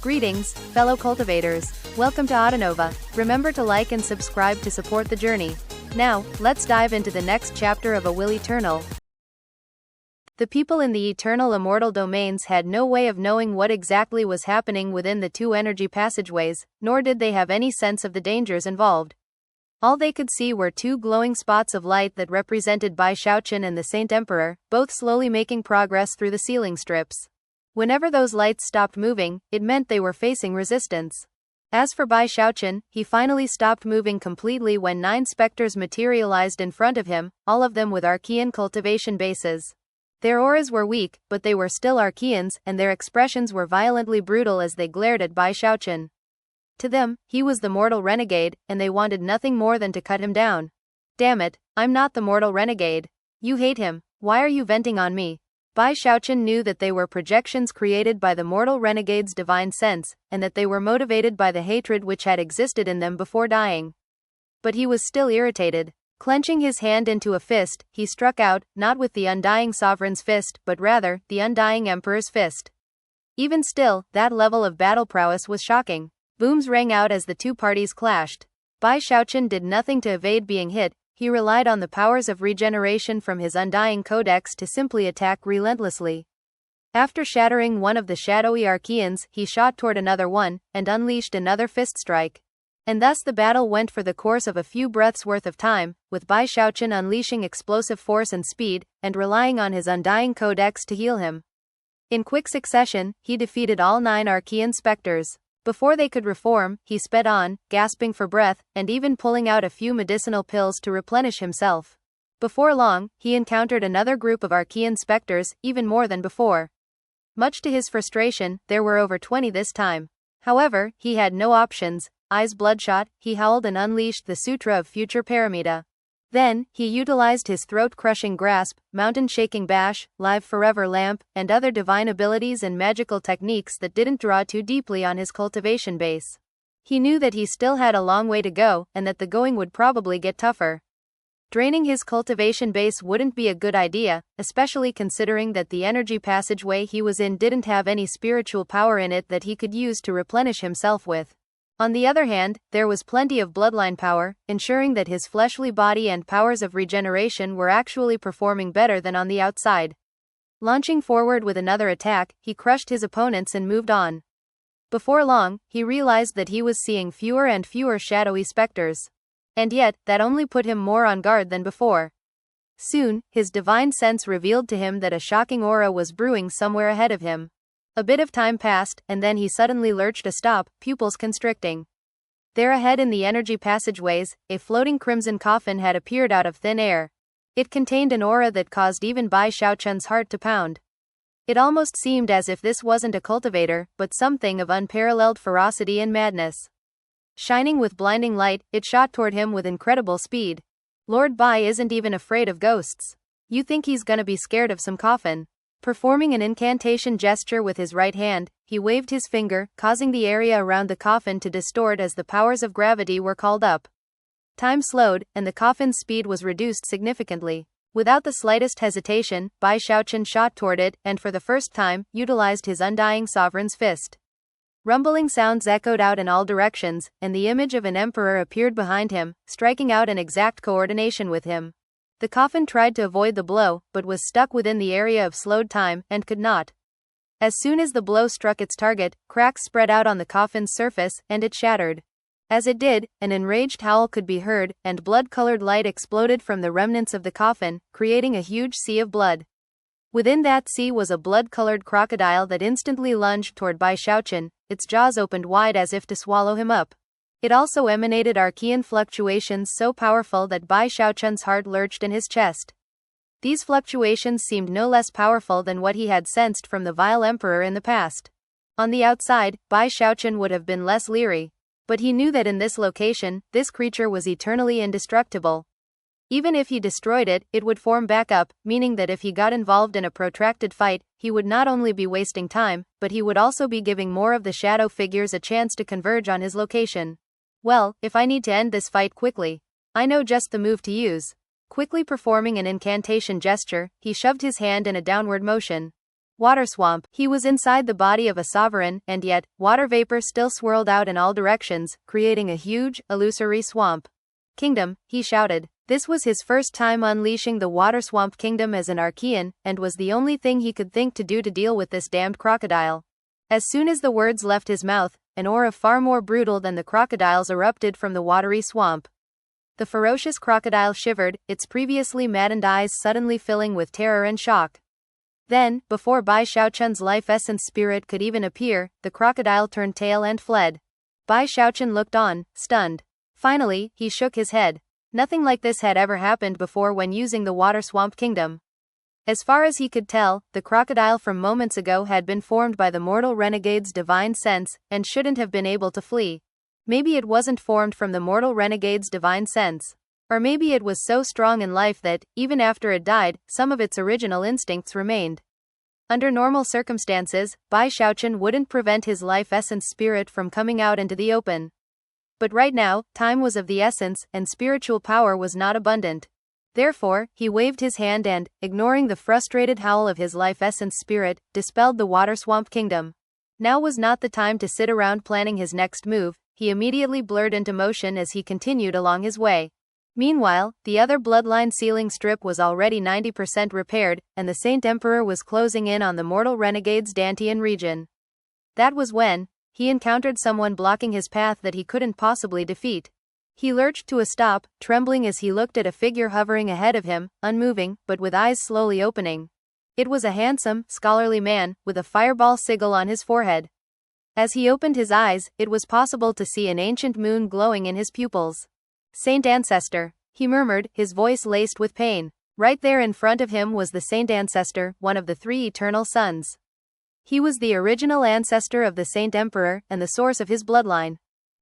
Greetings, fellow cultivators. Welcome to Autonova. Remember to like and subscribe to support the journey. Now, let's dive into the next chapter of A Will Eternal. The people in the eternal immortal domains had no way of knowing what exactly was happening within the two energy passageways, nor did they have any sense of the dangers involved. All they could see were two glowing spots of light that represented Bai Xiaochun and the Saint Emperor, both slowly making progress through the ceiling strips. Whenever those lights stopped moving, it meant they were facing resistance. As for Bai Xiaochun, he finally stopped moving completely when 9 specters materialized in front of him, all of them with Archean cultivation bases. Their auras were weak, but they were still Archeans, and their expressions were violently brutal as they glared at Bai Xiaochun. To them, he was the mortal renegade, and they wanted nothing more than to cut him down. Damn it, I'm not the mortal renegade. You hate him, why are you venting on me? Bai Xiaochun knew that they were projections created by the mortal renegade's divine sense, and that they were motivated by the hatred which had existed in them before dying. But he was still irritated. Clenching his hand into a fist, he struck out, not with the undying sovereign's fist, but rather, the undying emperor's fist. Even still, that level of battle prowess was shocking. Booms rang out as the two parties clashed. Bai Xiaochun did nothing to evade being hit, he relied on the powers of regeneration from his undying codex to simply attack relentlessly. After shattering one of the shadowy Archeans, he shot toward another one, and unleashed another fist strike. And thus the battle went for the course of a few breaths worth of time, with Bai Xiaochun unleashing explosive force and speed, and relying on his undying codex to heal him. In quick succession, he defeated all 9 Archean specters. Before they could reform, he sped on, gasping for breath, and even pulling out a few medicinal pills to replenish himself. Before long, he encountered another group of Archean specters, even more than before. Much to his frustration, there were over 20 this time. However, he had no options. Eyes bloodshot, he howled and unleashed the Sutra of Future Paramita. Then, he utilized his throat-crushing grasp, mountain-shaking bash, live forever lamp, and other divine abilities and magical techniques that didn't draw too deeply on his cultivation base. He knew that he still had a long way to go, and that the going would probably get tougher. Draining his cultivation base wouldn't be a good idea, especially considering that the energy passageway he was in didn't have any spiritual power in it that he could use to replenish himself with. On the other hand, there was plenty of bloodline power, ensuring that his fleshly body and powers of regeneration were actually performing better than on the outside. Launching forward with another attack, he crushed his opponents and moved on. Before long, he realized that he was seeing fewer and fewer shadowy specters. And yet, that only put him more on guard than before. Soon, his divine sense revealed to him that a shocking aura was brewing somewhere ahead of him. A bit of time passed, and then he suddenly lurched a stop, pupils constricting. There ahead in the energy passageways, a floating crimson coffin had appeared out of thin air. It contained an aura that caused even Bai Xiaochun's heart to pound. It almost seemed as if this wasn't a cultivator, but something of unparalleled ferocity and madness. Shining with blinding light, it shot toward him with incredible speed. Lord Bai isn't even afraid of ghosts. You think he's gonna be scared of some coffin? Performing an incantation gesture with his right hand, he waved his finger, causing the area around the coffin to distort as the powers of gravity were called up. Time slowed, and the coffin's speed was reduced significantly. Without the slightest hesitation, Bai Xiaochun shot toward it, and for the first time, utilized his undying sovereign's fist. Rumbling sounds echoed out in all directions, and the image of an emperor appeared behind him, striking out in exact coordination with him. The coffin tried to avoid the blow, but was stuck within the area of slowed time, and could not. As soon as the blow struck its target, cracks spread out on the coffin's surface, and it shattered. As it did, an enraged howl could be heard, and blood-colored light exploded from the remnants of the coffin, creating a huge sea of blood. Within that sea was a blood-colored crocodile that instantly lunged toward Bai Xiaochun, its jaws opened wide as if to swallow him up. It also emanated Archean fluctuations so powerful that Bai Xiaochun's heart lurched in his chest. These fluctuations seemed no less powerful than what he had sensed from the vile emperor in the past. On the outside, Bai Xiaochun would have been less leery. But he knew that in this location, this creature was eternally indestructible. Even if he destroyed it, it would form back up, meaning that if he got involved in a protracted fight, he would not only be wasting time, but he would also be giving more of the shadow figures a chance to converge on his location. Well, if I need to end this fight quickly, I know just the move to use. Quickly performing an incantation gesture, he shoved his hand in a downward motion. Water swamp. He was inside the body of a sovereign, and yet, water vapor still swirled out in all directions, creating a huge, illusory swamp. Kingdom, he shouted. This was his first time unleashing the water swamp kingdom as an Archean, and was the only thing he could think to do to deal with this damned crocodile. As soon as the words left his mouth, an aura far more brutal than the crocodile's erupted from the watery swamp. The ferocious crocodile shivered, its previously maddened eyes suddenly filling with terror and shock. Then, before Bai Xiaochun's life essence spirit could even appear, the crocodile turned tail and fled. Bai Xiaochun looked on, stunned. Finally, he shook his head. Nothing like this had ever happened before when using the water swamp kingdom. As far as he could tell, the crocodile from moments ago had been formed by the mortal renegade's divine sense, and shouldn't have been able to flee. Maybe it wasn't formed from the mortal renegade's divine sense. Or maybe it was so strong in life that, even after it died, some of its original instincts remained. Under normal circumstances, Bai Xiaochun wouldn't prevent his life essence spirit from coming out into the open. But right now, time was of the essence, and spiritual power was not abundant. Therefore, he waved his hand and, ignoring the frustrated howl of his life essence spirit, dispelled the water swamp kingdom. Now was not the time to sit around planning his next move. He immediately blurred into motion as he continued along his way. Meanwhile, the other bloodline sealing strip was already 90% repaired, and the Saint Emperor was closing in on the mortal renegade's Dantian region. That was when he encountered someone blocking his path that he couldn't possibly defeat. He lurched to a stop, trembling as he looked at a figure hovering ahead of him, unmoving, but with eyes slowly opening. It was a handsome, scholarly man, with a fireball sigil on his forehead. As he opened his eyes, it was possible to see an ancient moon glowing in his pupils. Saint Ancestor, he murmured, his voice laced with pain. Right there in front of him was the Saint Ancestor, one of the three eternal sons. He was the original ancestor of the Saint Emperor, and the source of his bloodline.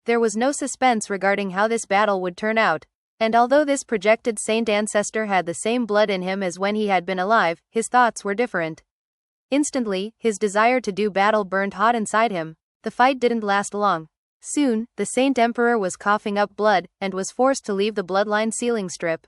There was no suspense regarding how this battle would turn out. And although this projected Saint Ancestor had the same blood in him as when he had been alive, his thoughts were different. Instantly, his desire to do battle burned hot inside him. The fight didn't last long. Soon, the Saint Emperor was coughing up blood, and was forced to leave the bloodline sealing strip.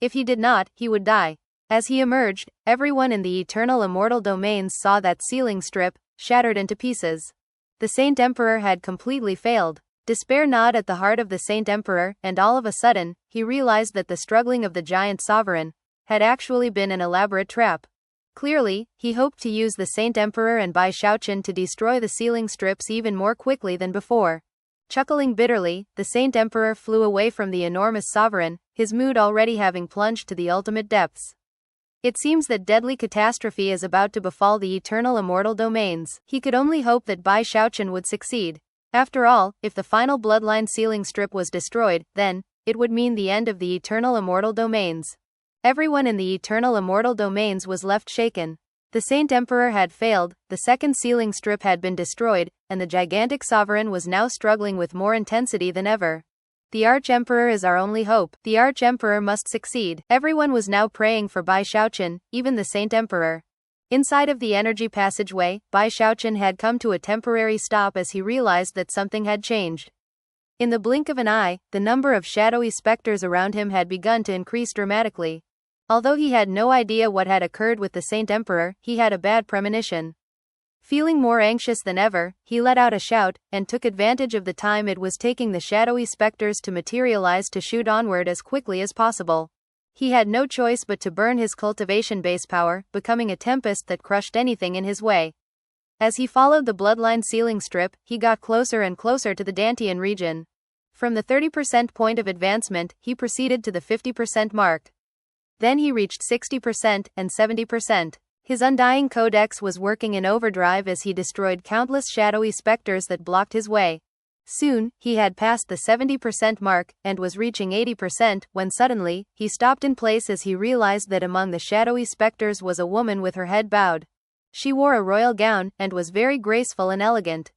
If he did not, he would die. As he emerged, everyone in the eternal immortal domains saw that sealing strip, shattered into pieces. The Saint Emperor had completely failed. Despair gnawed at the heart of the Saint Emperor, and all of a sudden, he realized that the struggling of the giant sovereign had actually been an elaborate trap. Clearly, he hoped to use the Saint Emperor and Bai Xiaochun to destroy the sealing strips even more quickly than before. Chuckling bitterly, the Saint Emperor flew away from the enormous sovereign, his mood already having plunged to the ultimate depths. It seems that deadly catastrophe is about to befall the eternal immortal domains. He could only hope that Bai Xiaochun would succeed. After all, if the final bloodline sealing strip was destroyed, then it would mean the end of the eternal immortal domains. Everyone in the eternal immortal domains was left shaken. The Saint Emperor had failed, the second sealing strip had been destroyed, and the gigantic sovereign was now struggling with more intensity than ever. The Arch-Emperor is our only hope. The Arch-Emperor must succeed. Everyone was now praying for Bai Xiaochun, even the Saint Emperor. Inside of the energy passageway, Bai Xiaochun had come to a temporary stop as he realized that something had changed. In the blink of an eye, the number of shadowy specters around him had begun to increase dramatically. Although he had no idea what had occurred with the Saint Emperor, he had a bad premonition. Feeling more anxious than ever, he let out a shout, and took advantage of the time it was taking the shadowy specters to materialize to shoot onward as quickly as possible. He had no choice but to burn his cultivation base power, becoming a tempest that crushed anything in his way. As he followed the bloodline sealing strip, he got closer and closer to the Dantian region. From the 30% point of advancement, he proceeded to the 50% mark. Then he reached 60% and 70%. His undying codex was working in overdrive as he destroyed countless shadowy specters that blocked his way. Soon, he had passed the 70% mark, and was reaching 80% when suddenly, he stopped in place as he realized that among the shadowy specters was a woman with her head bowed. She wore a royal gown, and was very graceful and elegant.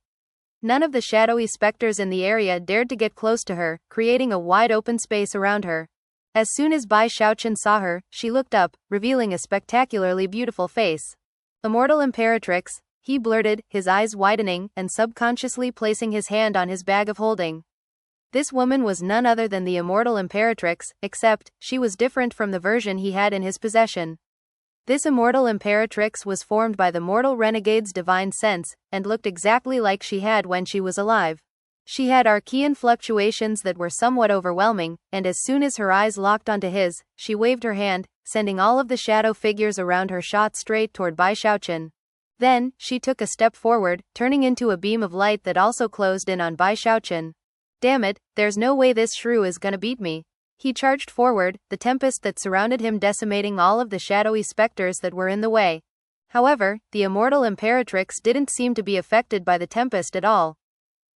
None of the shadowy specters in the area dared to get close to her, creating a wide open space around her. As soon as Bai Xiaochun saw her, she looked up, revealing a spectacularly beautiful face. Immortal Imperatrix, he blurted, his eyes widening, and subconsciously placing his hand on his bag of holding. This woman was none other than the Immortal Imperatrix, except, she was different from the version he had in his possession. This immortal imperatrix was formed by the mortal renegade's divine sense, and looked exactly like she had when she was alive. She had archean fluctuations that were somewhat overwhelming, and as soon as her eyes locked onto his, she waved her hand, sending all of the shadow figures around her shot straight toward Bai Xiaochun. Then, she took a step forward, turning into a beam of light that also closed in on Bai Xiaochun. Damn it, there's no way this shrew is gonna beat me. He charged forward, the tempest that surrounded him decimating all of the shadowy specters that were in the way. However, the immortal imperatrix didn't seem to be affected by the tempest at all.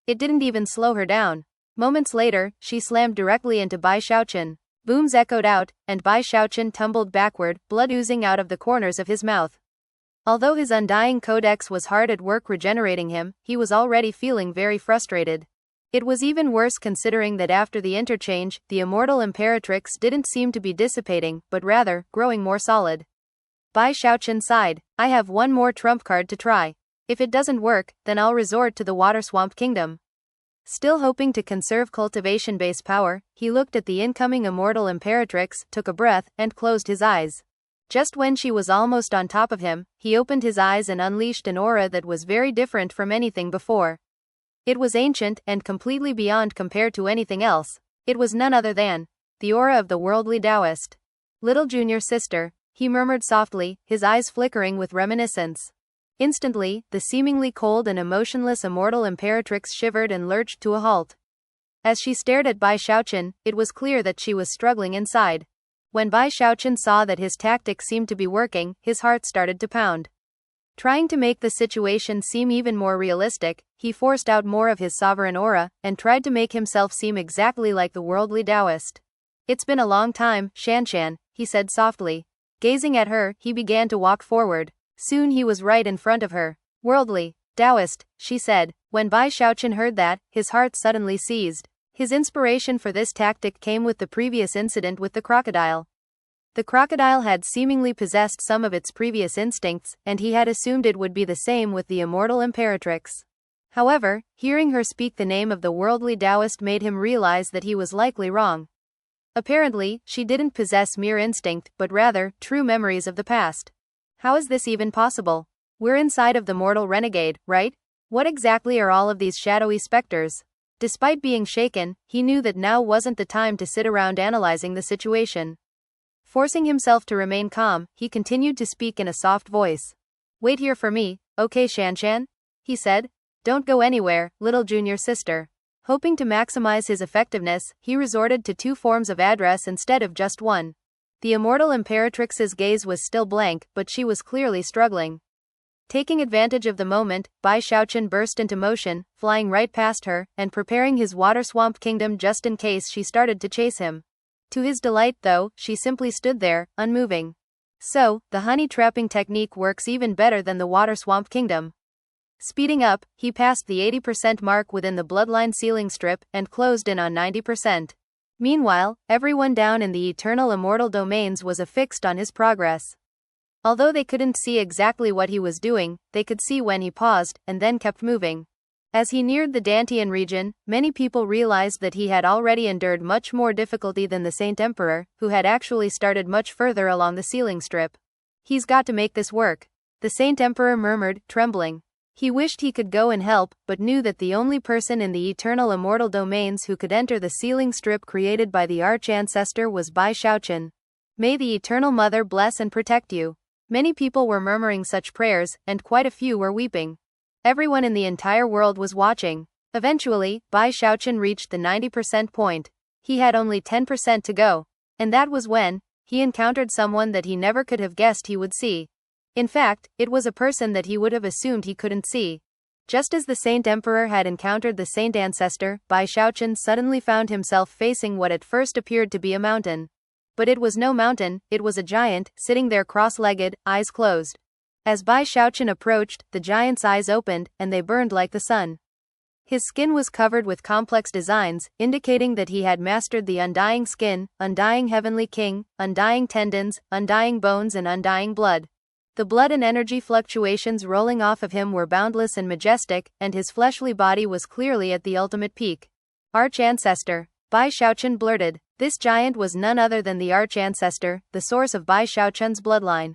It didn't even slow her down. Moments later, she slammed directly into Bai Xiaochun. Booms echoed out, and Bai Xiaochun tumbled backward, blood oozing out of the corners of his mouth. Although his undying codex was hard at work regenerating him, he was already feeling very frustrated. It was even worse considering that after the interchange, the immortal imperatrix didn't seem to be dissipating, but rather, growing more solid. Bai Xiaochun sighed. I have one more trump card to try. If it doesn't work, then I'll resort to the Water Swamp Kingdom. Still hoping to conserve cultivation base power, he looked at the incoming immortal imperatrix, took a breath, and closed his eyes. Just when she was almost on top of him, he opened his eyes and unleashed an aura that was very different from anything before. It was ancient and completely beyond compared to anything else. It was none other than the aura of the worldly Taoist. Little junior sister, he murmured softly, his eyes flickering with reminiscence. Instantly, the seemingly cold and emotionless immortal imperatrix shivered and lurched to a halt. As she stared at Bai Xiaochun, it was clear that she was struggling inside. When Bai Xiaochun saw that his tactic seemed to be working, his heart started to pound. Trying to make the situation seem even more realistic, he forced out more of his sovereign aura, and tried to make himself seem exactly like the worldly Taoist. It's been a long time, Shanshan, he said softly. Gazing at her, he began to walk forward. Soon he was right in front of her. Worldly, Taoist, she said. When Bai Xiaochun heard that, his heart suddenly seized. His inspiration for this tactic came with the previous incident with the crocodile. The crocodile had seemingly possessed some of its previous instincts, and he had assumed it would be the same with the immortal imperatrix. However, hearing her speak the name of the worldly Taoist made him realize that he was likely wrong. Apparently, she didn't possess mere instinct, but rather, true memories of the past. How is this even possible? We're inside of the mortal renegade, right? What exactly are all of these shadowy specters? Despite being shaken, he knew that now wasn't the time to sit around analyzing the situation. Forcing himself to remain calm, he continued to speak in a soft voice. Wait here for me, okay Shanshan? He said. Don't go anywhere, little junior sister. Hoping to maximize his effectiveness, he resorted to two forms of address instead of just one. The immortal imperatrix's gaze was still blank, but she was clearly struggling. Taking advantage of the moment, Bai Xiaochun burst into motion, flying right past her, and preparing his water swamp kingdom just in case she started to chase him. To his delight though, she simply stood there, unmoving. So, the honey trapping technique works even better than the water swamp kingdom. Speeding up, he passed the 80% mark within the bloodline ceiling strip, and closed in on 90%. Meanwhile, everyone down in the eternal immortal domains was affixed on his progress. Although they couldn't see exactly what he was doing, they could see when he paused, and then kept moving. As he neared the Dantian region, many people realized that he had already endured much more difficulty than the Saint Emperor, who had actually started much further along the ceiling strip. He's got to make this work. The Saint Emperor murmured, trembling. He wished he could go and help, but knew that the only person in the eternal immortal domains who could enter the ceiling strip created by the Ancestor was Bai Xiaochun. May the Eternal Mother bless and protect you. Many people were murmuring such prayers, and quite a few were weeping. Everyone in the entire world was watching. Eventually, Bai Xiaochun reached the 90% point. He had only 10% to go. And that was when he encountered someone that he never could have guessed he would see. In fact, it was a person that he would have assumed he couldn't see. Just as the Saint Emperor had encountered the Saint Ancestor, Bai Xiaochun suddenly found himself facing what at first appeared to be a mountain. But it was no mountain, it was a giant, sitting there cross-legged, eyes closed. As Bai Xiaochun approached, the giant's eyes opened, and they burned like the sun. His skin was covered with complex designs, indicating that he had mastered the undying skin, undying heavenly king, undying tendons, undying bones and undying blood. The blood and energy fluctuations rolling off of him were boundless and majestic, and his fleshly body was clearly at the ultimate peak. Ancestor, Bai Xiaochun blurted. This giant was none other than the Ancestor, the source of Bai Xiaochun's bloodline.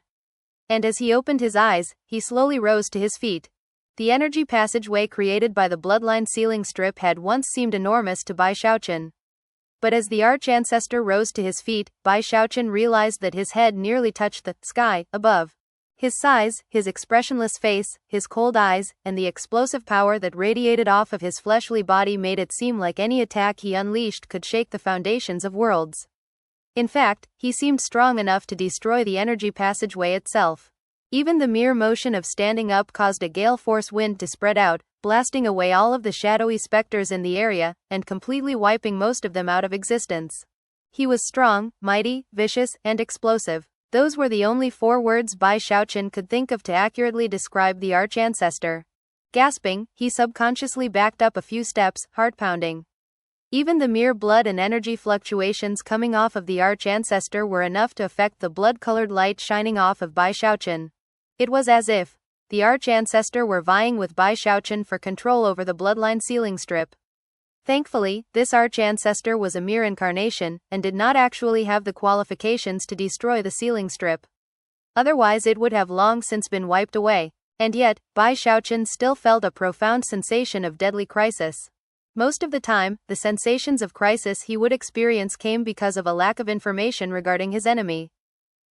And as he opened his eyes, he slowly rose to his feet. The energy passageway created by the bloodline sealing strip had once seemed enormous to Bai Xiaochun. But as the Arch-Ancestor rose to his feet, Bai Xiaochun realized that his head nearly touched the sky above. His size, his expressionless face, his cold eyes, and the explosive power that radiated off of his fleshly body made it seem like any attack he unleashed could shake the foundations of worlds. In fact, he seemed strong enough to destroy the energy passageway itself. Even the mere motion of standing up caused a gale force wind to spread out, blasting away all of the shadowy specters in the area, and completely wiping most of them out of existence. He was strong, mighty, vicious, and explosive. Those were the only 4 words Bai Xiaochun could think of to accurately describe the Arch-Ancestor. Gasping, he subconsciously backed up a few steps, heart pounding. Even the mere blood and energy fluctuations coming off of the Arch-Ancestor were enough to affect the blood-colored light shining off of Bai Xiaochun. It was as if the Arch-Ancestor were vying with Bai Xiaochun for control over the bloodline sealing strip. Thankfully, this Arch-Ancestor was a mere incarnation, and did not actually have the qualifications to destroy the sealing strip. Otherwise it would have long since been wiped away. And yet, Bai Xiaochun still felt a profound sensation of deadly crisis. Most of the time, the sensations of crisis he would experience came because of a lack of information regarding his enemy.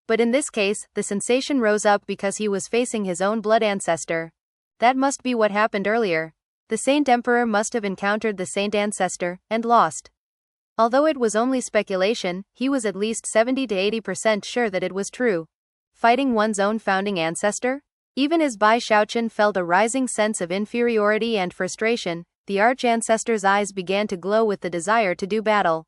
But in this case, the sensation rose up because he was facing his own blood ancestor. That must be what happened earlier. The Saint Emperor must have encountered the Saint Ancestor, and lost. Although it was only speculation, he was at least 70 to 80% sure that it was true. Fighting one's own founding ancestor? Even as Bai Xiaochun felt a rising sense of inferiority and frustration, the Arch-Ancestor's eyes began to glow with the desire to do battle.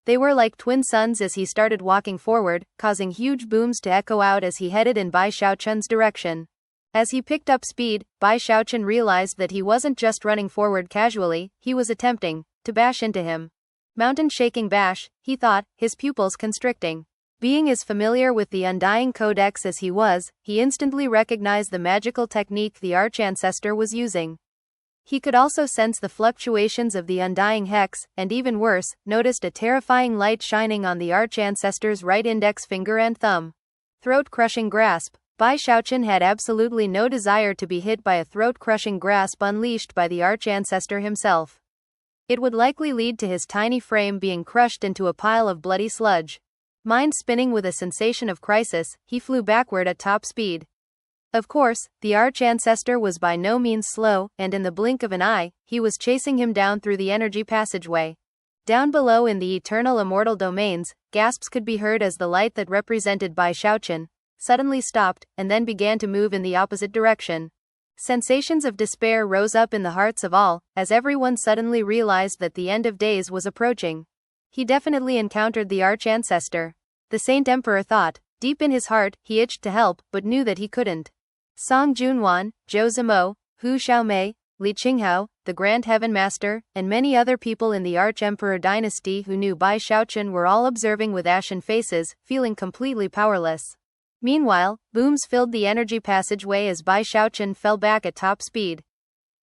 They were like twin suns as he started walking forward, causing huge booms to echo out as he headed in Bai Xiaochun's direction. As he picked up speed, Bai Xiaochun realized that he wasn't just running forward casually, he was attempting to bash into him. Mountain-shaking bash, he thought, his pupils constricting. Being as familiar with the Undying Codex as he was, he instantly recognized the magical technique the Arch-Ancestor was using. He could also sense the fluctuations of the Undying Hex, and even worse, noticed a terrifying light shining on the Arch-Ancestor's right index finger and thumb. Throat-crushing grasp. Bai Xiaochun had absolutely no desire to be hit by a throat-crushing grasp unleashed by the Arch-Ancestor himself. It would likely lead to his tiny frame being crushed into a pile of bloody sludge. Mind spinning with a sensation of crisis, he flew backward at top speed. Of course, the Arch-Ancestor was by no means slow, and in the blink of an eye, he was chasing him down through the energy passageway. Down below in the eternal immortal domains, gasps could be heard as the light that represented Bai Xiaochun suddenly stopped, and then began to move in the opposite direction. Sensations of despair rose up in the hearts of all, as everyone suddenly realized that the end of days was approaching. He definitely encountered the Arch-Ancestor. The Saint Emperor thought. Deep in his heart, he itched to help, but knew that he couldn't. Song Junwan, Zhou Zimo, Hu Xiaomei, Li Qinghao, the Grand Heaven Master, and many other people in the Arch-Emperor dynasty who knew Bai Xiaochun were all observing with ashen faces, feeling completely powerless. Meanwhile, booms filled the energy passageway as Bai Xiaochun fell back at top speed.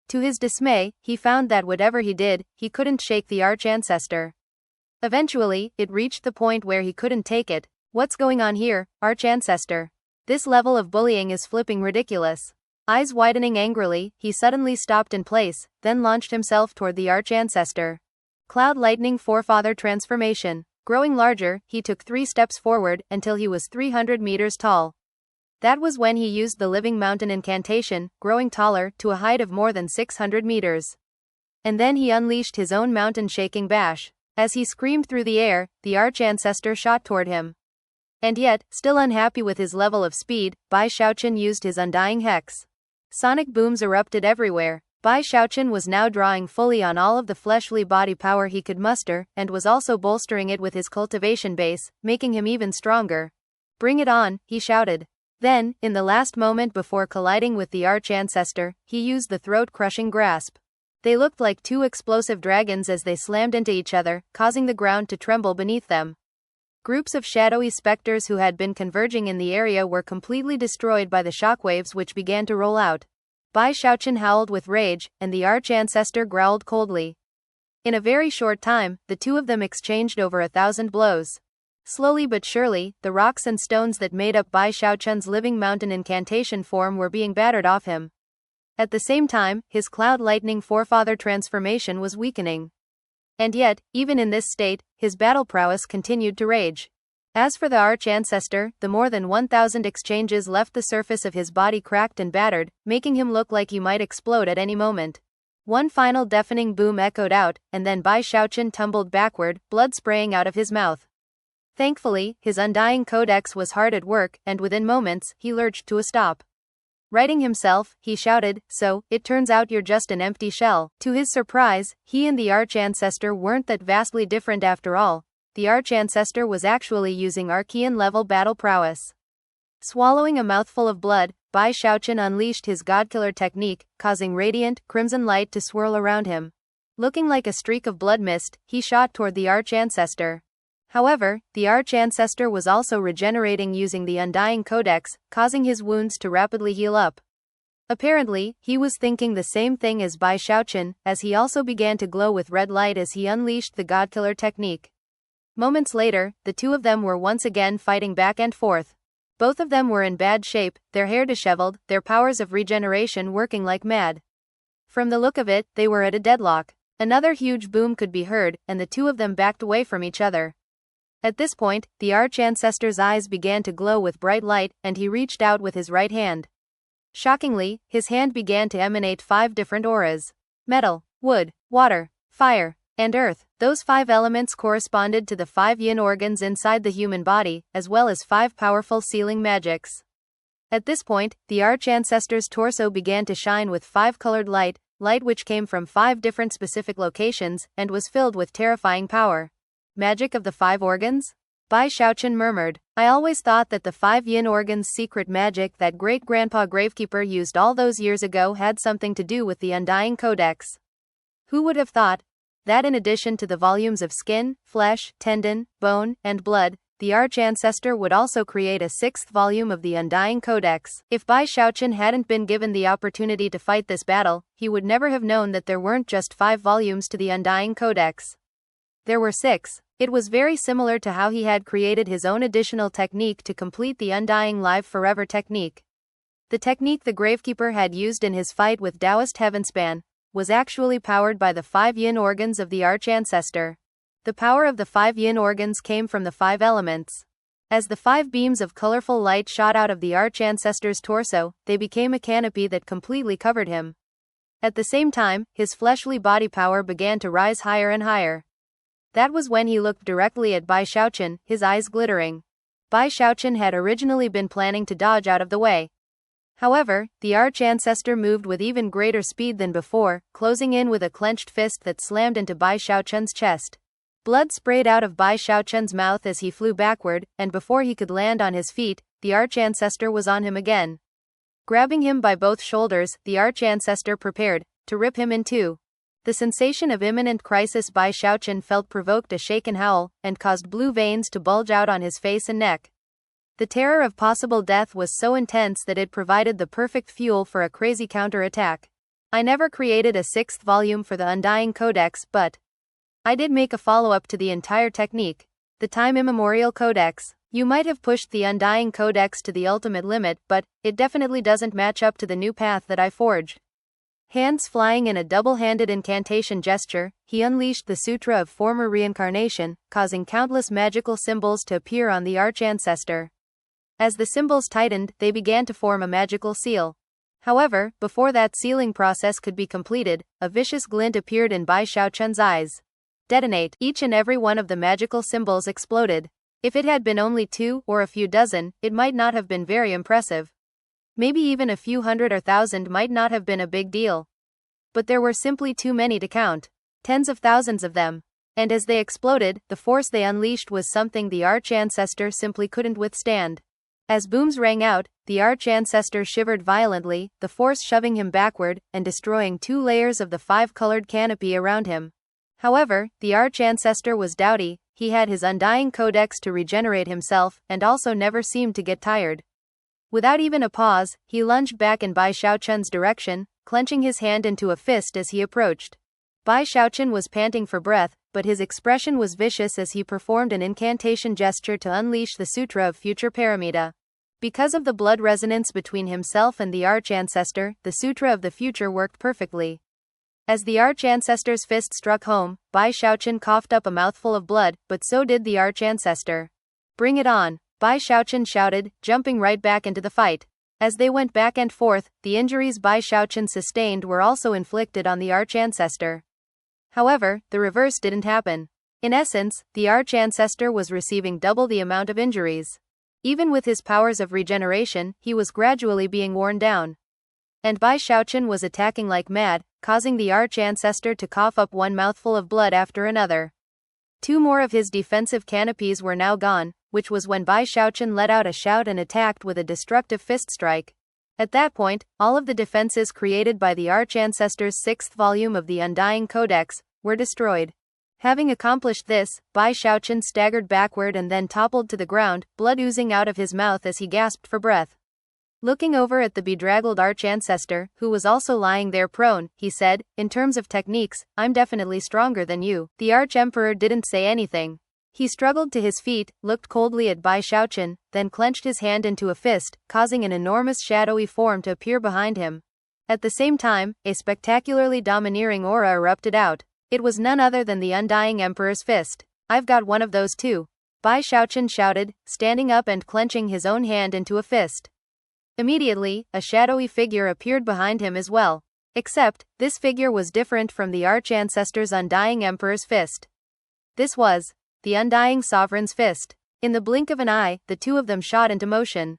To his dismay, he found that whatever he did, he couldn't shake the Arch-Ancestor. Eventually, it reached the point where he couldn't take it. What's going on here, Arch-Ancestor? This level of bullying is flipping ridiculous. Eyes widening angrily, he suddenly stopped in place, then launched himself toward the Arch-Ancestor. Cloud Lightning Forefather Transformation. Growing larger, he took 3 steps forward, until he was 300 meters tall. That was when he used the Living Mountain incantation, growing taller, to a height of more than 600 meters. And then he unleashed his own mountain-shaking bash. As he screamed through the air, the Arch-Ancestor shot toward him. And yet, still unhappy with his level of speed, Bai Xiaochun used his Undying Hex. Sonic booms erupted everywhere. Bai Xiaochun was now drawing fully on all of the fleshly body power he could muster, and was also bolstering it with his cultivation base, making him even stronger. Bring it on, he shouted. Then, in the last moment before colliding with the Arch-Ancestor, he used the throat-crushing grasp. They looked like 2 explosive dragons as they slammed into each other, causing the ground to tremble beneath them. Groups of shadowy specters who had been converging in the area were completely destroyed by the shockwaves which began to roll out. Bai Xiaochun howled with rage, and the Arch-Ancestor growled coldly. In a very short time, the two of them exchanged over 1,000 blows. Slowly but surely, the rocks and stones that made up Bai Xiaochun's living mountain incantation form were being battered off him. At the same time, his cloud lightning forefather transformation was weakening. And yet, even in this state, his battle prowess continued to rage. As for the Ancestor, the more than 1,000 exchanges left the surface of his body cracked and battered, making him look like he might explode at any moment. One final deafening boom echoed out, and then Bai Xiaochun tumbled backward, blood spraying out of his mouth. Thankfully, his undying codex was hard at work, and within moments, he lurched to a stop. Righting himself, he shouted, "So, it turns out you're just an empty shell." To his surprise, he and the Ancestor weren't that vastly different after all. The Ancestor was actually using Archean-level battle prowess. Swallowing a mouthful of blood, Bai Xiaochun unleashed his godkiller technique, causing radiant, crimson light to swirl around him. Looking like a streak of blood mist, he shot toward the Ancestor. However, the Ancestor was also regenerating using the Undying Codex, causing his wounds to rapidly heal up. Apparently, he was thinking the same thing as Bai Xiaochun, as he also began to glow with red light as he unleashed the Godkiller technique. Moments later, the two of them were once again fighting back and forth. Both of them were in bad shape, their hair disheveled, their powers of regeneration working like mad. From the look of it, they were at a deadlock. Another huge boom could be heard, and the two of them backed away from each other. At this point, the Ancestor's eyes began to glow with bright light, and he reached out with his right hand. Shockingly, his hand began to emanate 5 different auras. Metal, wood, water, fire, and earth. Those 5 elements corresponded to the 5 yin organs inside the human body, as well as 5 powerful sealing magics. At this point, the Ancestor's torso began to shine with 5-colored light which came from 5 different specific locations, and was filled with terrifying power. Magic of the 5 organs? Bai Xiaochun murmured. I always thought that the 5 yin organs' secret magic that great-grandpa Gravekeeper used all those years ago had something to do with the Undying Codex. Who would have thought that in addition to the volumes of skin, flesh, tendon, bone, and blood, the Ancestor would also create a 6th volume of the Undying Codex? If Bai Xiaochun hadn't been given the opportunity to fight this battle, he would never have known that there weren't just 5 volumes to the Undying Codex. There were 6. It was very similar to how he had created his own additional technique to complete the Undying Live Forever technique. The technique the Gravekeeper had used in his fight with Taoist Heavenspan was actually powered by the 5 yin organs of the Ancestor. The power of the 5 yin organs came from the 5 elements. As the 5 beams of colorful light shot out of the Ancestor's torso, they became a canopy that completely covered him. At the same time, his fleshly body power began to rise higher and higher. That was when he looked directly at Bai Xiaochun, his eyes glittering. Bai Xiaochun had originally been planning to dodge out of the way. However, the Ancestor moved with even greater speed than before, closing in with a clenched fist that slammed into Bai Xiaochun's chest. Blood sprayed out of Bai Xiaochun's mouth as he flew backward, and before he could land on his feet, the Ancestor was on him again. Grabbing him by both shoulders, the Ancestor prepared to rip him in two. The sensation of imminent crisis Bai Xiaochun felt provoked a shaken howl, and caused blue veins to bulge out on his face and neck. The terror of possible death was so intense that it provided the perfect fuel for a crazy counterattack. I never created a 6th volume for the Undying Codex, but I did make a follow-up to the entire technique. The Time Immemorial Codex. You might have pushed the Undying Codex to the ultimate limit, but it definitely doesn't match up to the new path that I forged. Hands flying in a double-handed incantation gesture, he unleashed the Sutra of Former Reincarnation, causing countless magical symbols to appear on the Ancestor. As the symbols tightened, they began to form a magical seal. However, before that sealing process could be completed, a vicious glint appeared in Bai Xiaochun's eyes. Detonate! Each and every one of the magical symbols exploded. If it had been only 2 or a few dozen, it might not have been very impressive. Maybe even a few hundred or 1,000 might not have been a big deal. But there were simply too many to count. Tens of thousands of them. And as they exploded, the force they unleashed was something the Ancestor simply couldn't withstand. As booms rang out, the Ancestor shivered violently, the force shoving him backward, and destroying 2 layers of the 5-colored canopy around him. However, the Ancestor was doughty, he had his Undying Codex to regenerate himself, and also never seemed to get tired. Without even a pause, he lunged back in Bai Xiaochun's direction, clenching his hand into a fist as he approached. Bai Xiaochun was panting for breath, but his expression was vicious as he performed an incantation gesture to unleash the Sutra of Future Paramita. Because of the blood resonance between himself and the Arch-Ancestor, the Sutra of the Future worked perfectly. As the Arch-Ancestor's fist struck home, Bai Xiaochun coughed up a mouthful of blood, but so did the Arch-Ancestor. "Bring it on," Bai Xiaochun shouted, jumping right back into the fight. As they went back and forth, the injuries Bai Xiaochun sustained were also inflicted on the Arch-Ancestor. However, the reverse didn't happen. In essence, the Arch-Ancestor was receiving double the amount of injuries. Even with his powers of regeneration, he was gradually being worn down. And Bai Xiaochun was attacking like mad, causing the Arch-Ancestor to cough up one mouthful of blood after another. Two more of his defensive canopies were now gone, which was when Bai Xiaochun let out a shout and attacked with a destructive fist strike. At that point, all of the defenses created by the Arch-Ancestor's 6th volume of the Undying Codex were destroyed. Having accomplished this, Bai Xiaochun staggered backward and then toppled to the ground, blood oozing out of his mouth as he gasped for breath. Looking over at the bedraggled Arch-Ancestor, who was also lying there prone, he said, "In terms of techniques, I'm definitely stronger than you." The Arch-Emperor didn't say anything. He struggled to his feet, looked coldly at Bai Xiaochun, then clenched his hand into a fist, causing an enormous shadowy form to appear behind him. At the same time, a spectacularly domineering aura erupted out. It was none other than the Undying Emperor's fist. "I've got one of those too," Bai Xiaochun shouted, standing up and clenching his own hand into a fist. Immediately, a shadowy figure appeared behind him as well. Except, this figure was different from the Arch-Ancestor's Undying Emperor's fist. This was the Undying Sovereign's fist. In the blink of an eye, the two of them shot into motion.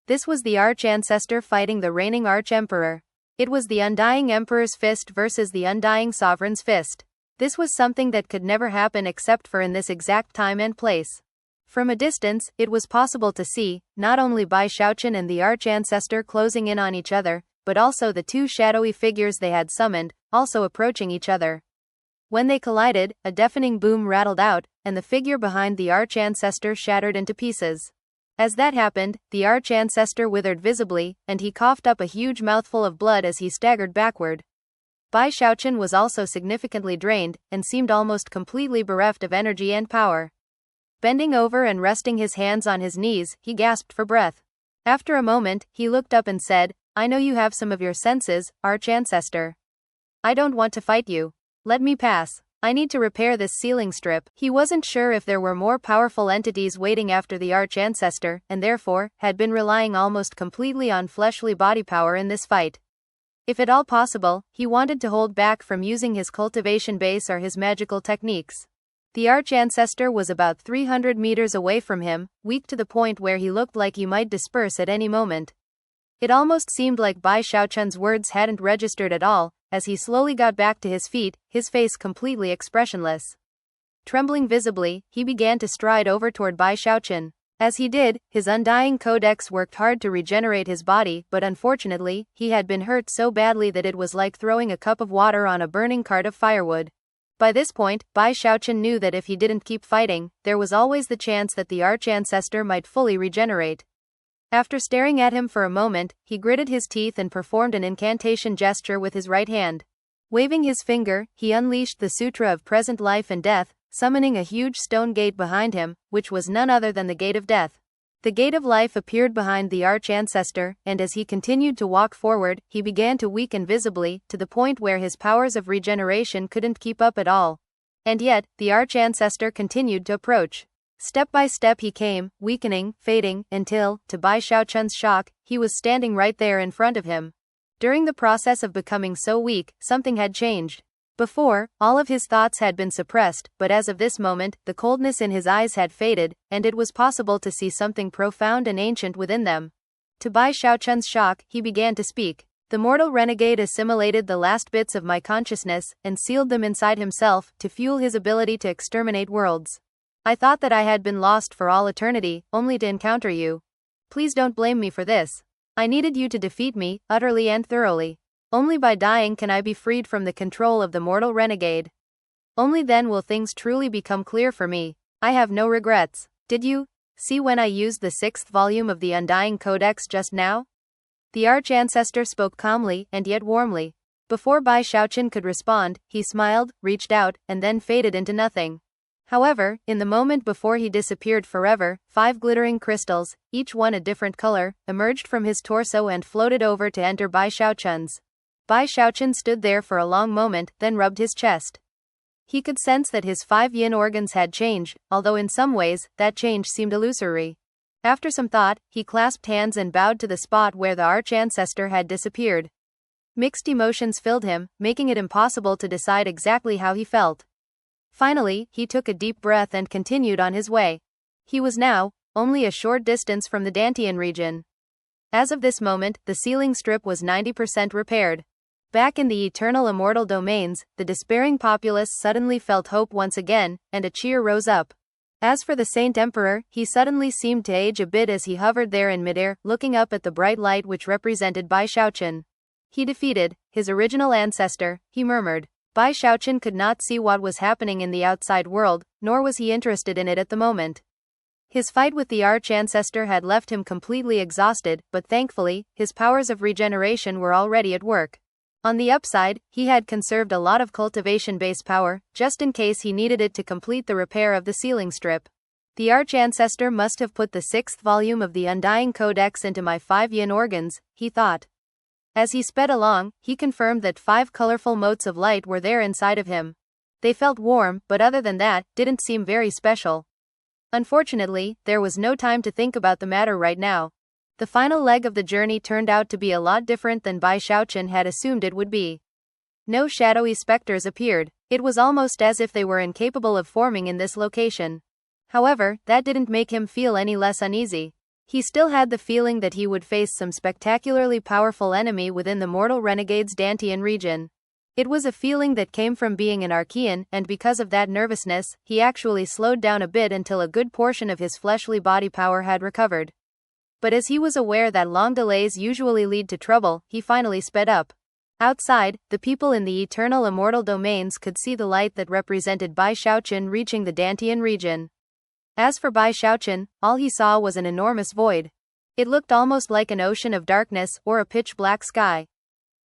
This was the Arch-Ancestor fighting the reigning Arch-Emperor. It was the Undying Emperor's fist versus the Undying Sovereign's fist. This was something that could never happen except for in this exact time and place. From a distance, it was possible to see, not only Bai Xiaochun and the Arch-Ancestor closing in on each other, but also the two shadowy figures they had summoned, also approaching each other. When they collided, a deafening boom rattled out, and the figure behind the Arch-Ancestor shattered into pieces. As that happened, the Arch-Ancestor withered visibly, and he coughed up a huge mouthful of blood as he staggered backward. Bai Xiaochun was also significantly drained, and seemed almost completely bereft of energy and power. Bending over and resting his hands on his knees, he gasped for breath. After a moment, he looked up and said, "I know you have some of your senses, Arch-Ancestor. I don't want to fight you. Let me pass. I need to repair this ceiling strip." He wasn't sure if there were more powerful entities waiting after the Arch-Ancestor, and therefore, had been relying almost completely on fleshly body power in this fight. If at all possible, he wanted to hold back from using his cultivation base or his magical techniques. The Arch-Ancestor was about 300 meters away from him, weak to the point where he looked like he might disperse at any moment. It almost seemed like Bai Xiaochun's words hadn't registered at all, as he slowly got back to his feet, his face completely expressionless. Trembling visibly, he began to stride over toward Bai Xiaochun. As he did, his Undying Codex worked hard to regenerate his body, but unfortunately, he had been hurt so badly that it was like throwing a cup of water on a burning cart of firewood. By this point, Bai Xiaochun knew that if he didn't keep fighting, there was always the chance that the Arch-Ancestor might fully regenerate. After staring at him for a moment, he gritted his teeth and performed an incantation gesture with his right hand. Waving his finger, he unleashed the Sutra of Present Life and Death, summoning a huge stone gate behind him, which was none other than the Gate of Death. The Gate of Life appeared behind the Arch-Ancestor, and as he continued to walk forward, he began to weaken visibly, to the point where his powers of regeneration couldn't keep up at all. And yet, the Arch-Ancestor continued to approach. Step by step he came, weakening, fading, until, to Bai Xiaochun's shock, he was standing right there in front of him. During the process of becoming so weak, something had changed. Before, all of his thoughts had been suppressed, but as of this moment, the coldness in his eyes had faded, and it was possible to see something profound and ancient within them. To Bai Xiaochun's shock, he began to speak. "The mortal renegade assimilated the last bits of my consciousness, and sealed them inside himself, to fuel his ability to exterminate worlds. I thought that I had been lost for all eternity, only to encounter you. Please don't blame me for this. I needed you to defeat me, utterly and thoroughly. Only by dying can I be freed from the control of the mortal renegade. Only then will things truly become clear for me. I have no regrets. Did you see when I used the 6th volume of the Undying Codex just now?" The Arch-Ancestor spoke calmly, and yet warmly. Before Bai Xiaochun could respond, he smiled, reached out, and then faded into nothing. However, in the moment before he disappeared forever, 5 glittering crystals, each one a different color, emerged from his torso and floated over to enter Bai Xiaochun's. Bai Xiaochun stood there for a long moment, then rubbed his chest. He could sense that his 5 yin organs had changed, although in some ways, that change seemed illusory. After some thought, he clasped hands and bowed to the spot where the Ancestor had disappeared. Mixed emotions filled him, making it impossible to decide exactly how he felt. Finally, he took a deep breath and continued on his way. He was now only a short distance from the Dantian region. As of this moment, the ceiling strip was 90% repaired. Back in the eternal immortal domains, the despairing populace suddenly felt hope once again, and a cheer rose up. As for the Saint Emperor, he suddenly seemed to age a bit as he hovered there in midair, looking up at the bright light which represented Bai Xiaochun. He defeated his original ancestor, he murmured. Bai Xiaochun could not see what was happening in the outside world, nor was he interested in it at the moment. His fight with the Ancestor had left him completely exhausted, but thankfully, his powers of regeneration were already at work. On the upside, he had conserved a lot of cultivation base power, just in case he needed it to complete the repair of the ceiling strip. The Ancestor must have put the 6th volume of the Undying Codex into my 5 yin organs, he thought. As he sped along, he confirmed that 5 colorful motes of light were there inside of him. They felt warm, but other than that, didn't seem very special. Unfortunately, there was no time to think about the matter right now. The final leg of the journey turned out to be a lot different than Bai Xiaochun had assumed it would be. No shadowy specters appeared. It was almost as if they were incapable of forming in this location. However, that didn't make him feel any less uneasy. He still had the feeling that he would face some spectacularly powerful enemy within the mortal renegade's Dantian region. It was a feeling that came from being an Archean, and because of that nervousness, he actually slowed down a bit until a good portion of his fleshly body power had recovered. But as he was aware that long delays usually lead to trouble, he finally sped up. Outside, the people in the eternal immortal domains could see the light that represented Bai Xiaochun reaching the Dantian region. As for Bai Xiaochun, all he saw was an enormous void. It looked almost like an ocean of darkness or a pitch-black sky.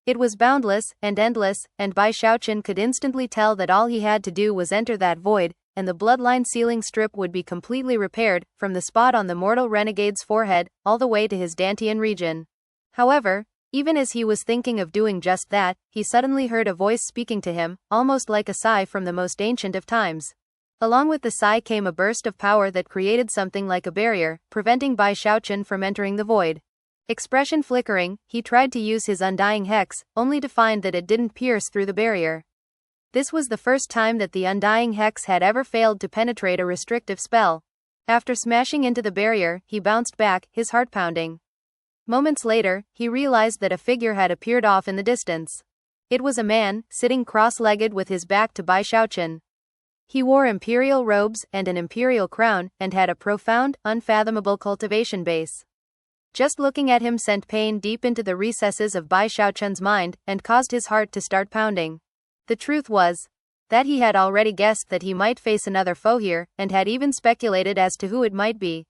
It was boundless and endless, and Bai Xiaochun could instantly tell that all he had to do was enter that void, and the bloodline ceiling strip would be completely repaired, from the spot on the mortal renegade's forehead, all the way to his Dantian region. However, even as he was thinking of doing just that, he suddenly heard a voice speaking to him, almost like a sigh from the most ancient of times. Along with the sigh came a burst of power that created something like a barrier, preventing Bai Xiaochun from entering the void. Expression flickering, he tried to use his undying hex, only to find that it didn't pierce through the barrier. This was the first time that the undying hex had ever failed to penetrate a restrictive spell. After smashing into the barrier, he bounced back, his heart pounding. Moments later, he realized that a figure had appeared off in the distance. It was a man, sitting cross-legged with his back to Bai Xiaochun. He wore imperial robes and an imperial crown, and had a profound, unfathomable cultivation base. Just looking at him sent pain deep into the recesses of Bai Xiaochun's mind, and caused his heart to start pounding. The truth was that he had already guessed that he might face another foe here, and had even speculated as to who it might be.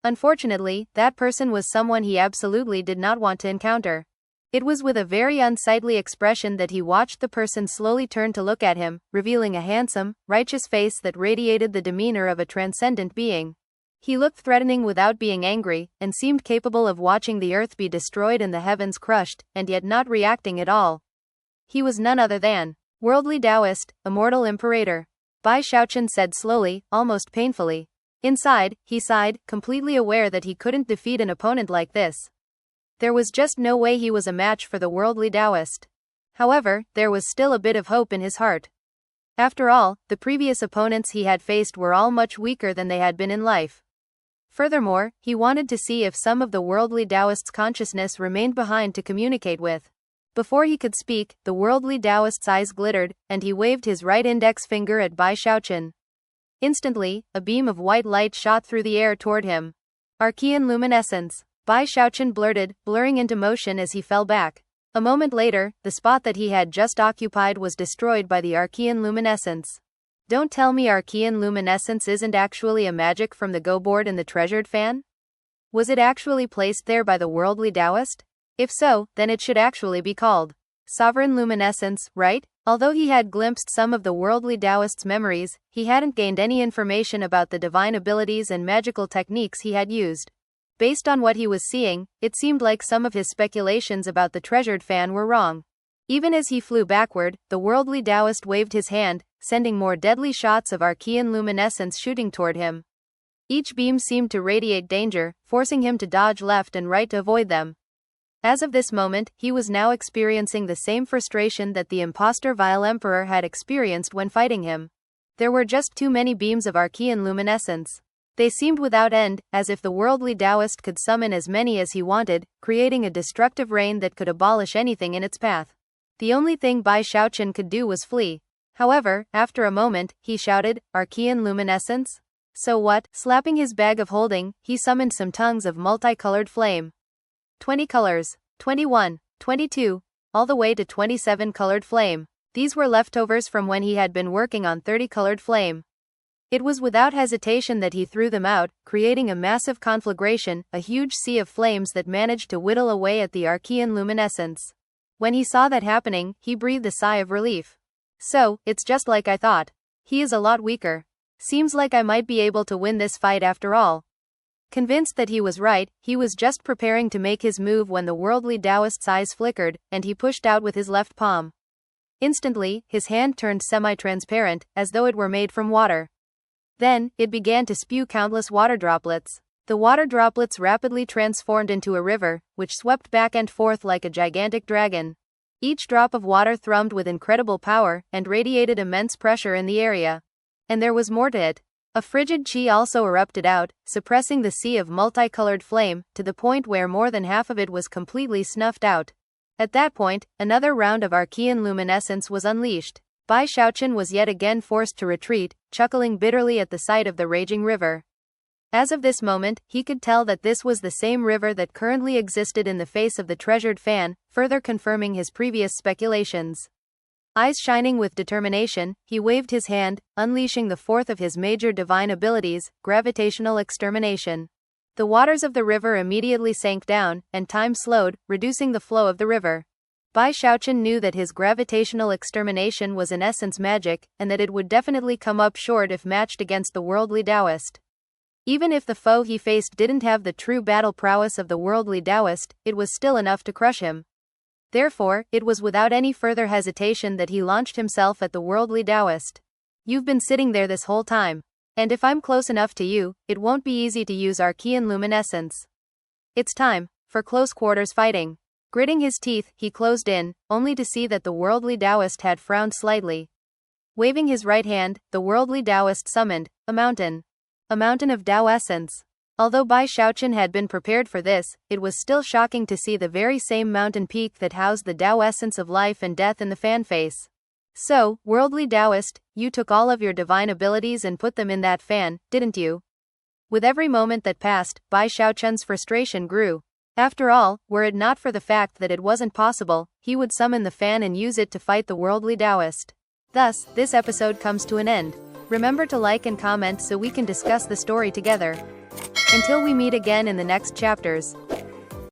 Unfortunately, that person was someone he absolutely did not want to encounter. It was with a very unsightly expression that he watched the person slowly turn to look at him, revealing a handsome, righteous face that radiated the demeanor of a transcendent being. He looked threatening without being angry, and seemed capable of watching the earth be destroyed and the heavens crushed, and yet not reacting at all. He was none other than worldly Taoist, immortal imperator. Bai Xiaochun said slowly, almost painfully. Inside, he sighed, completely aware that he couldn't defeat an opponent like this. There was just no way he was a match for the worldly Taoist. However, there was still a bit of hope in his heart. After all, the previous opponents he had faced were all much weaker than they had been in life. Furthermore, he wanted to see if some of the worldly Taoist's consciousness remained behind to communicate with. Before he could speak, the worldly Taoist's eyes glittered, and he waved his right index finger at Bai Xiaochun. Instantly, a beam of white light shot through the air toward him. Archean luminescence. Bai Xiaochun blurted, blurring into motion as he fell back. A moment later, the spot that he had just occupied was destroyed by the Archean luminescence. Don't tell me Archean luminescence isn't actually a magic from the Go board in the treasured fan? Was it actually placed there by the worldly Taoist? If so, then it should actually be called Sovereign luminescence, right? Although he had glimpsed some of the worldly Taoist's memories, he hadn't gained any information about the divine abilities and magical techniques he had used. Based on what he was seeing, it seemed like some of his speculations about the treasured fan were wrong. Even as he flew backward, the worldly Taoist waved his hand, sending more deadly shots of Archean luminescence shooting toward him. Each beam seemed to radiate danger, forcing him to dodge left and right to avoid them. As of this moment, he was now experiencing the same frustration that the impostor Vile Emperor had experienced when fighting him. There were just too many beams of Archean luminescence. They seemed without end, as if the worldly Taoist could summon as many as he wanted, creating a destructive rain that could abolish anything in its path. The only thing Bai Xiaochun could do was flee. However, after a moment, he shouted, "Archean luminescence? So what?" Slapping his bag of holding, he summoned some tongues of multicolored flame. 20 colors, 21, 22, all the way to 27 colored flame. These were leftovers from when he had been working on 30 colored flame. It was without hesitation that he threw them out, creating a massive conflagration, a huge sea of flames that managed to whittle away at the Archean luminescence. When he saw that happening, he breathed a sigh of relief. So, it's just like I thought. He is a lot weaker. Seems like I might be able to win this fight after all. Convinced that he was right, he was just preparing to make his move when the worldly Taoist's eyes flickered, and he pushed out with his left palm. Instantly, his hand turned semi-transparent, as though it were made from water. Then, it began to spew countless water droplets. The water droplets rapidly transformed into a river, which swept back and forth like a gigantic dragon. Each drop of water thrummed with incredible power, and radiated immense pressure in the area. And there was more to it. A frigid chi also erupted out, suppressing the sea of multicolored flame, to the point where more than half of it was completely snuffed out. At that point, another round of Archean luminescence was unleashed. Bai Xiaochun was yet again forced to retreat, chuckling bitterly at the sight of the raging river. As of this moment, he could tell that this was the same river that currently existed in the face of the treasured fan, further confirming his previous speculations. Eyes shining with determination, he waved his hand, unleashing the fourth of his major divine abilities, gravitational extermination. The waters of the river immediately sank down, and time slowed, reducing the flow of the river. Bai Xiaochun knew that his gravitational extermination was in essence magic, and that it would definitely come up short if matched against the worldly Taoist. Even if the foe he faced didn't have the true battle prowess of the worldly Taoist, it was still enough to crush him. Therefore, it was without any further hesitation that he launched himself at the worldly Taoist. "You've been sitting there this whole time. And if I'm close enough to you, it won't be easy to use Archean luminescence. It's time for close quarters fighting." Gritting his teeth, he closed in, only to see that the worldly Taoist had frowned slightly. Waving his right hand, the worldly Taoist summoned a mountain. A mountain of Tao essence. Although Bai Xiaochun had been prepared for this, it was still shocking to see the very same mountain peak that housed the Tao essence of life and death in the fan face. "So, worldly Taoist, you took all of your divine abilities and put them in that fan, didn't you?" With every moment that passed, Bai Xiaochun's frustration grew. After all, were it not for the fact that it wasn't possible, he would summon the fan and use it to fight the worldly Taoist. Thus, this episode comes to an end. Remember to like and comment so we can discuss the story together. Until we meet again in the next chapters.